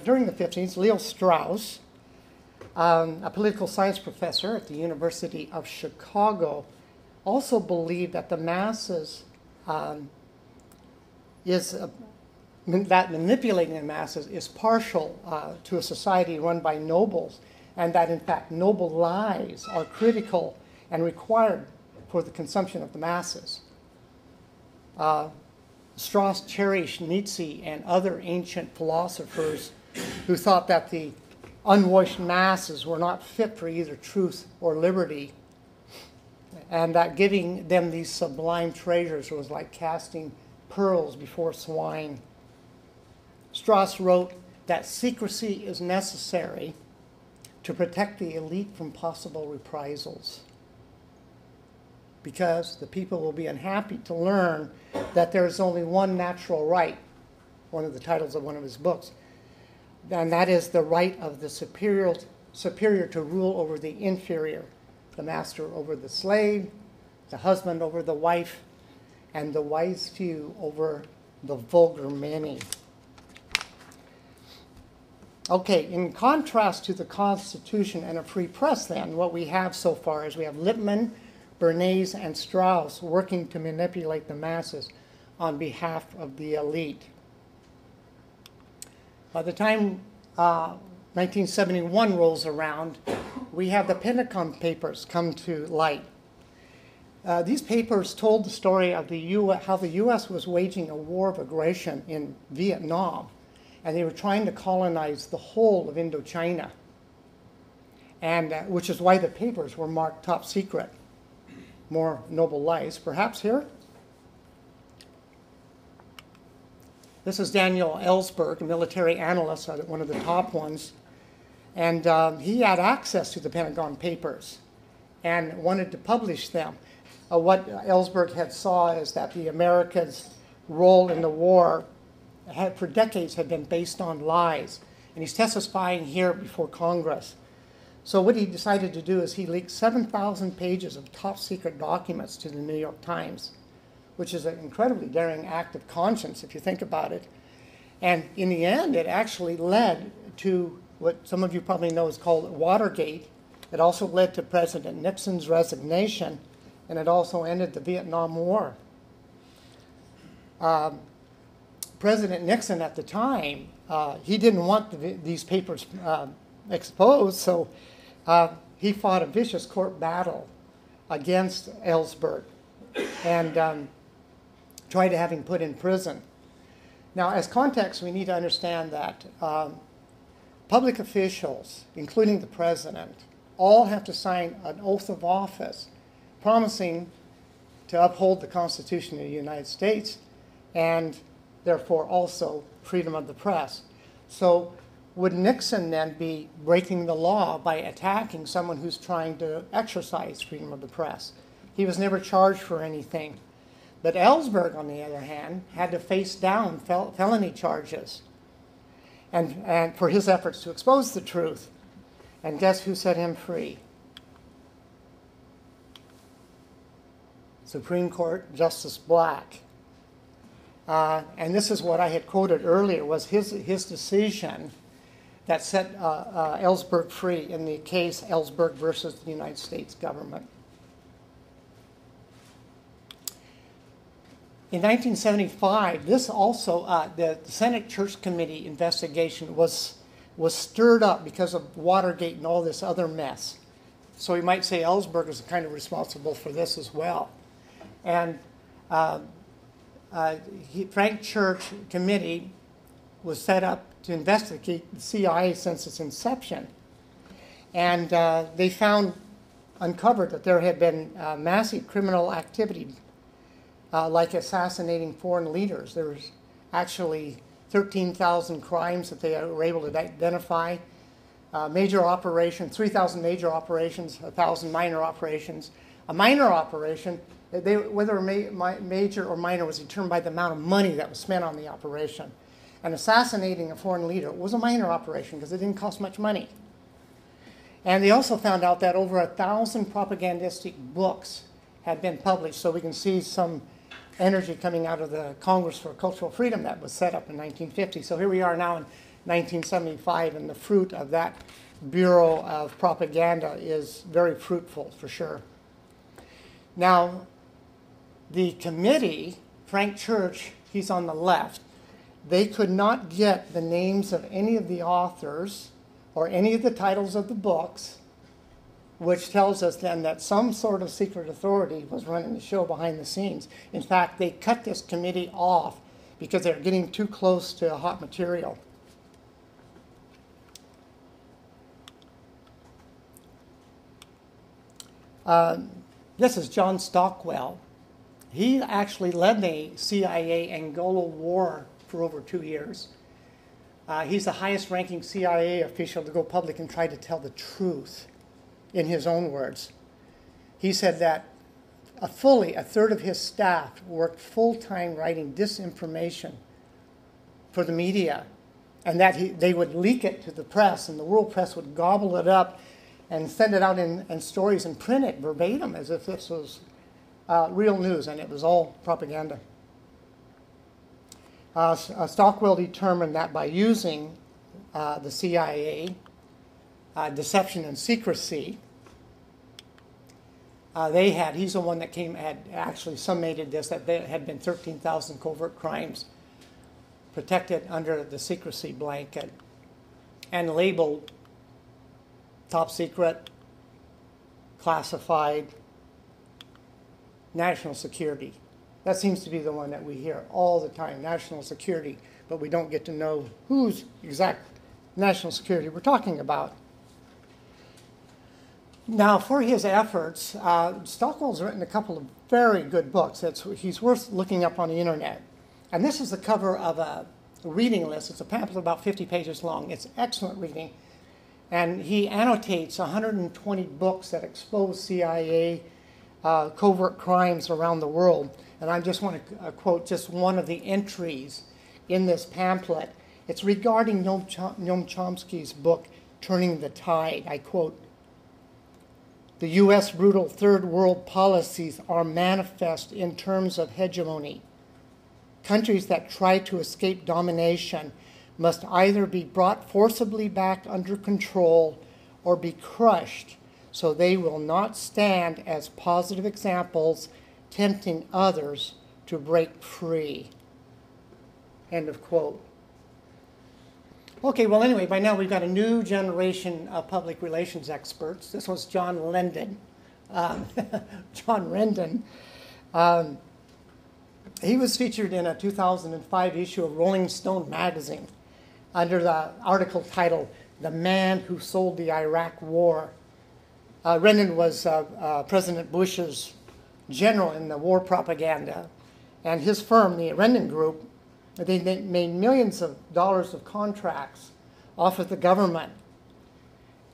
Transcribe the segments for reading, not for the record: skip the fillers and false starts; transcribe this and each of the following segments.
during the 50s, Leo Strauss, a political science professor at the University of Chicago, also believed that the masses that manipulating the masses is partial to a society run by nobles, and that in fact noble lies are critical and required for the consumption of the masses. Strauss cherished Nietzsche and other ancient philosophers who thought that the unwashed masses were not fit for either truth or liberty, and that giving them these sublime treasures was like casting pearls before swine. Strauss wrote that secrecy is necessary to protect the elite from possible reprisals, because the people will be unhappy to learn that there is only one natural right, one of the titles of one of his books, and that is the right of the superior to rule over the inferior, the master over the slave, the husband over the wife, and the wise few over the vulgar many. Okay, in contrast to the Constitution and a free press then, what we have so far is we have Lippmann, Bernays, and Strauss working to manipulate the masses on behalf of the elite. By the time 1971 rolls around, we have the Pentagon Papers come to light. These papers told the story of how the U.S. was waging a war of aggression in Vietnam, and they were trying to colonize the whole of Indochina, and which is why the papers were marked top secret. More noble lies, perhaps here. This is Daniel Ellsberg, a military analyst, one of the top ones, and he had access to the Pentagon Papers and wanted to publish them. What Ellsberg had saw is that the Americans' role in the war for decades had been based on lies, and he's testifying here before Congress. So what he decided to do is he leaked 7,000 pages of top secret documents to the New York Times, which is an incredibly daring act of conscience if you think about it. And in the end, it actually led to what some of you probably know is called Watergate. It also led to President Nixon's resignation, and it also ended the Vietnam War. President Nixon at the time, he didn't want these papers exposed, so he fought a vicious court battle against Ellsberg and tried to have him put in prison. Now, as context, we need to understand that public officials, including the president, all have to sign an oath of office promising to uphold the Constitution of the United States and therefore also freedom of the press. So would Nixon then be breaking the law by attacking someone who's trying to exercise freedom of the press? He was never charged for anything. But Ellsberg, on the other hand, had to face down felony charges and for his efforts to expose the truth. And guess who set him free? Supreme Court Justice Black. And this is what I had quoted earlier, was his decision that set Ellsberg free in the case Ellsberg versus the United States government. In 1975, this also, the Senate Church Committee investigation was stirred up because of Watergate and all this other mess. So we might say Ellsberg is kind of responsible for this as well. And Frank Church Committee was set up to investigate the CIA since its inception. And they uncovered that there had been massive criminal activity, like assassinating foreign leaders. There was actually 13,000 crimes that they were able to identify. Major operations, 3,000 major operations, 1,000 minor operations. A minor operation, whether major or minor was determined by the amount of money that was spent on the operation. And assassinating a foreign leader was a minor operation because it didn't cost much money. And they also found out that over 1,000 propagandistic books had been published, so we can see some energy coming out of the Congress for Cultural Freedom that was set up in 1950. So here we are now in 1975, and the fruit of that Bureau of Propaganda is very fruitful, for sure. Now, the committee, Frank Church, he's on the left, they could not get the names of any of the authors or any of the titles of the books, which tells us then that some sort of secret authority was running the show behind the scenes. In fact, they cut this committee off because they're getting too close to hot material. This is John Stockwell. He actually led the CIA Angola War for over 2 years. He's the highest ranking CIA official to go public and try to tell the truth, in his own words. He said that fully a third of his staff worked full-time writing disinformation for the media, and that they would leak it to the press, and the world press would gobble it up and send it out in stories and print it verbatim as if this was real news, and it was all propaganda. Stockwell determined that by using the CIA, deception and secrecy, he's the one that had actually summated this, that there had been 13,000 covert crimes protected under the secrecy blanket and labeled top secret, classified, national security. That seems to be the one that we hear all the time, national security, but we don't get to know whose exact national security we're talking about. Now, for his efforts, Stockwell's written a couple of very good books. He's worth looking up on the internet. And this is the cover of a reading list. It's a pamphlet about 50 pages long. It's excellent reading. And he annotates 120 books that expose CIA covert crimes around the world. And I just want to quote just one of the entries in this pamphlet. It's regarding Noam Chomsky's book, Turning the Tide. I quote, "The U.S. brutal third world policies are manifest in terms of hegemony. Countries that try to escape domination must either be brought forcibly back under control or be crushed so they will not stand as positive examples, tempting others to break free." End of quote. Okay, well, anyway, by now we've got a new generation of public relations experts. This was John Rendon. John Rendon. He was featured in a 2005 issue of Rolling Stone magazine under the article titled, "The Man Who Sold the Iraq War." Rendon was President Bush's general in the war propaganda, and his firm, the Rendon Group, they made millions of dollars of contracts off of the government.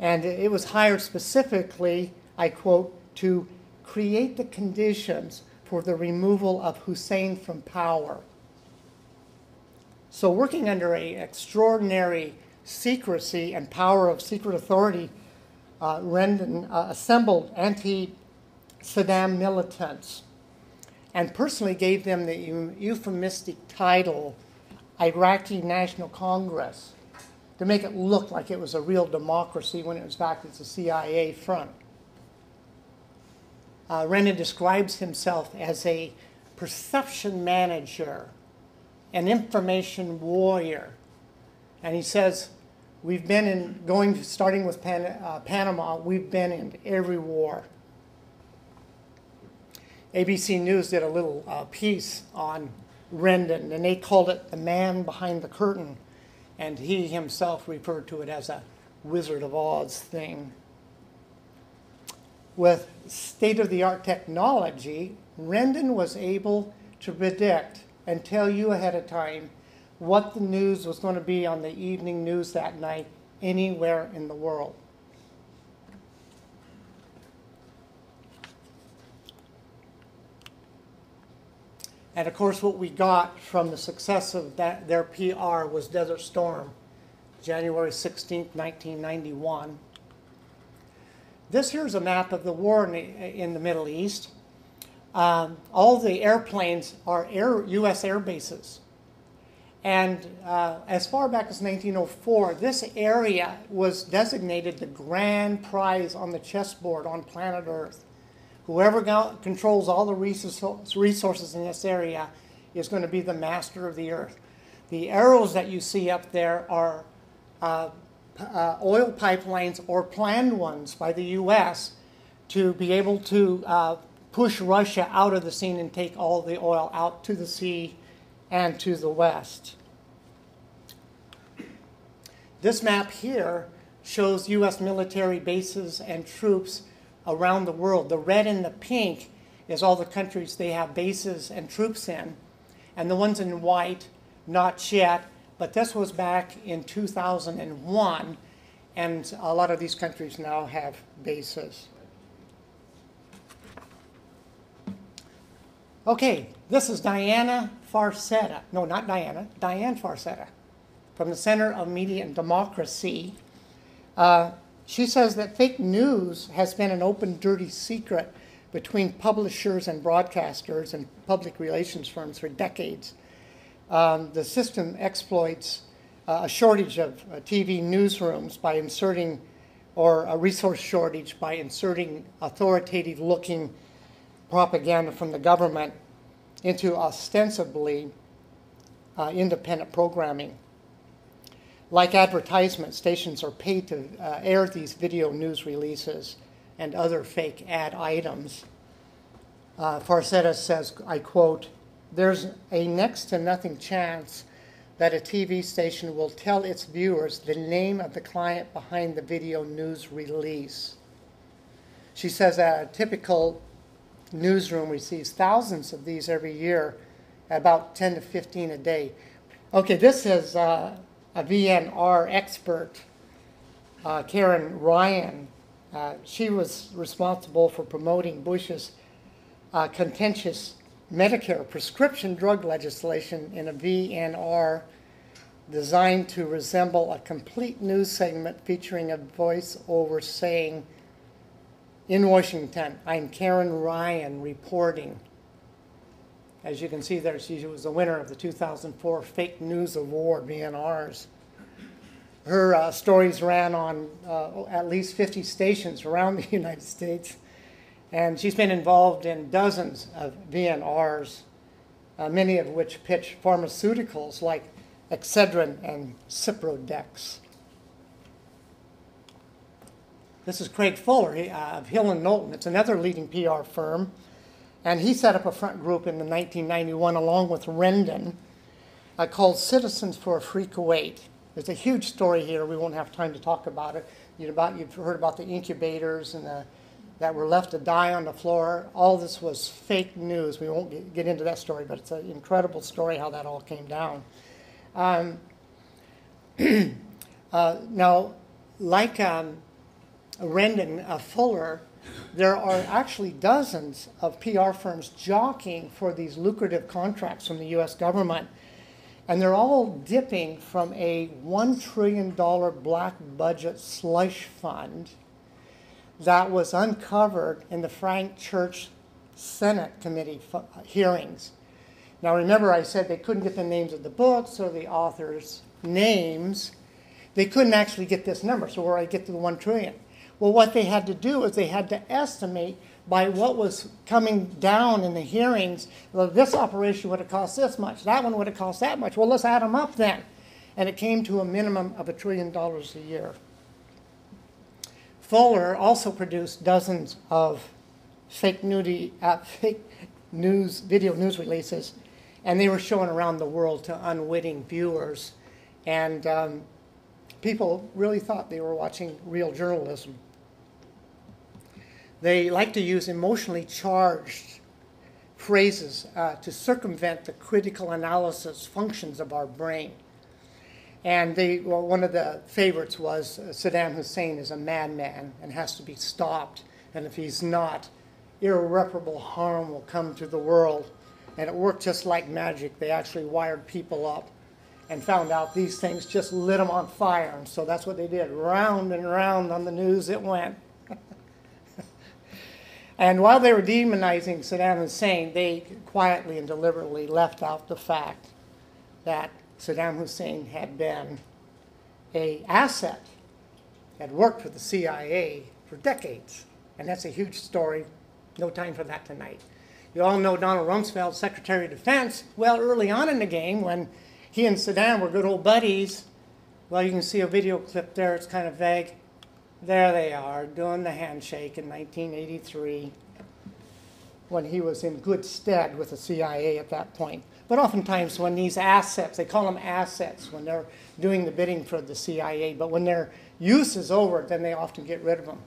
And it was hired specifically, I quote, to create the conditions for the removal of Hussein from power. So working under an extraordinary secrecy and power of secret authority, Rendon assembled anti-Saddam militants and personally gave them the euphemistic title Iraqi National Congress to make it look like it was a real democracy when in fact it's a CIA front. Rendon describes himself as a perception manager, an information warrior. And he says, we've been in, starting with Panama, we've been in every war. ABC News did a little piece on Rendon, and they called it the man behind the curtain, and he himself referred to it as a Wizard of Oz thing. With state-of-the-art technology, Rendon was able to predict and tell you ahead of time what the news was going to be on the evening news that night anywhere in the world. And of course, what we got from the success of their PR was Desert Storm, January 16th, 1991. This here's a map of the war in the Middle East. All the airplanes are U.S. air bases. And as far back as 1904, this area was designated the grand prize on the chessboard on planet Earth. Whoever controls all the resources in this area is going to be the master of the Earth. The arrows that you see up there are oil pipelines or planned ones by the U.S. to be able to push Russia out of the scene and take all the oil out to the sea and to the west. This map here shows U.S. military bases and troops around the world. The red and the pink is all the countries they have bases and troops in, and the ones in white, not yet, but this was back in 2001, and a lot of these countries now have bases. Okay, this is Diane Farcetta, from the Center of Media and Democracy. She says that fake news has been an open, dirty secret between publishers and broadcasters and public relations firms for decades. The system exploits a shortage of TV newsrooms by inserting, or a resource shortage by inserting authoritative-looking propaganda from the government into ostensibly independent programming. Like advertisement, stations are paid to air these video news releases and other fake ad items. Farcetta says, I quote, "There's a next to nothing chance that a TV station will tell its viewers the name of the client behind the video news release." She says that a typical newsroom receives thousands of these every year, about 10 to 15 a day. Okay, this is a VNR expert, Karen Ryan. She was responsible for promoting Bush's contentious Medicare prescription drug legislation in a VNR designed to resemble a complete news segment featuring a voiceover saying, "In Washington, I'm Karen Ryan reporting." As you can see there, she was the winner of the 2004 Fake News Award, VNRs. Her stories ran on at least 50 stations around the United States, and she's been involved in dozens of VNRs, many of which pitch pharmaceuticals like Excedrin and Ciprodex. This is Craig Fuller of HillKnowlton. It's another leading PR firm. And he set up a front group in 1991 along with Rendon called Citizens for a Free Kuwait. There's a huge story here. We won't have time to talk about it. You've heard about the incubators and that were left to die on the floor. All this was fake news. We won't get into that story, but it's an incredible story how that all came down. Now, like Rendon, Fuller, there are actually dozens of PR firms jockeying for these lucrative contracts from the U.S. government, and they're all dipping from a $1 trillion black budget slush fund that was uncovered in the Frank Church Senate Committee hearings. Now remember, I said they couldn't get the names of the books or the authors' names. They couldn't actually get this number, so where I get to the 1 trillion. Well, what they had to do is they had to estimate by what was coming down in the hearings. Well, this operation would have cost this much. That one would have cost that much. Well, let's add them up then. And it came to a minimum of $1 trillion a year. Fuller also produced dozens of fake news, video news releases, and they were shown around the world to unwitting viewers. And people really thought they were watching real journalism. They like to use emotionally charged phrases to circumvent the critical analysis functions of our brain. And one of the favorites was Saddam Hussein is a madman and has to be stopped. And if he's not, irreparable harm will come to the world. And it worked just like magic. They actually wired people up and found out these things just lit them on fire. And so that's what they did. Round and round on the news it went. And while they were demonizing Saddam Hussein, they quietly and deliberately left out the fact that Saddam Hussein had been an asset, had worked for the CIA for decades. And that's a huge story. No time for that tonight. You all know Donald Rumsfeld, Secretary of Defense. Well, early on in the game, when he and Saddam were good old buddies, well, you can see a video clip there. It's kind of vague. There they are, doing the handshake in 1983, when he was in good stead with the CIA at that point. But oftentimes when these assets, they call them assets, when they're doing the bidding for the CIA, but when their use is over, then they often get rid of them.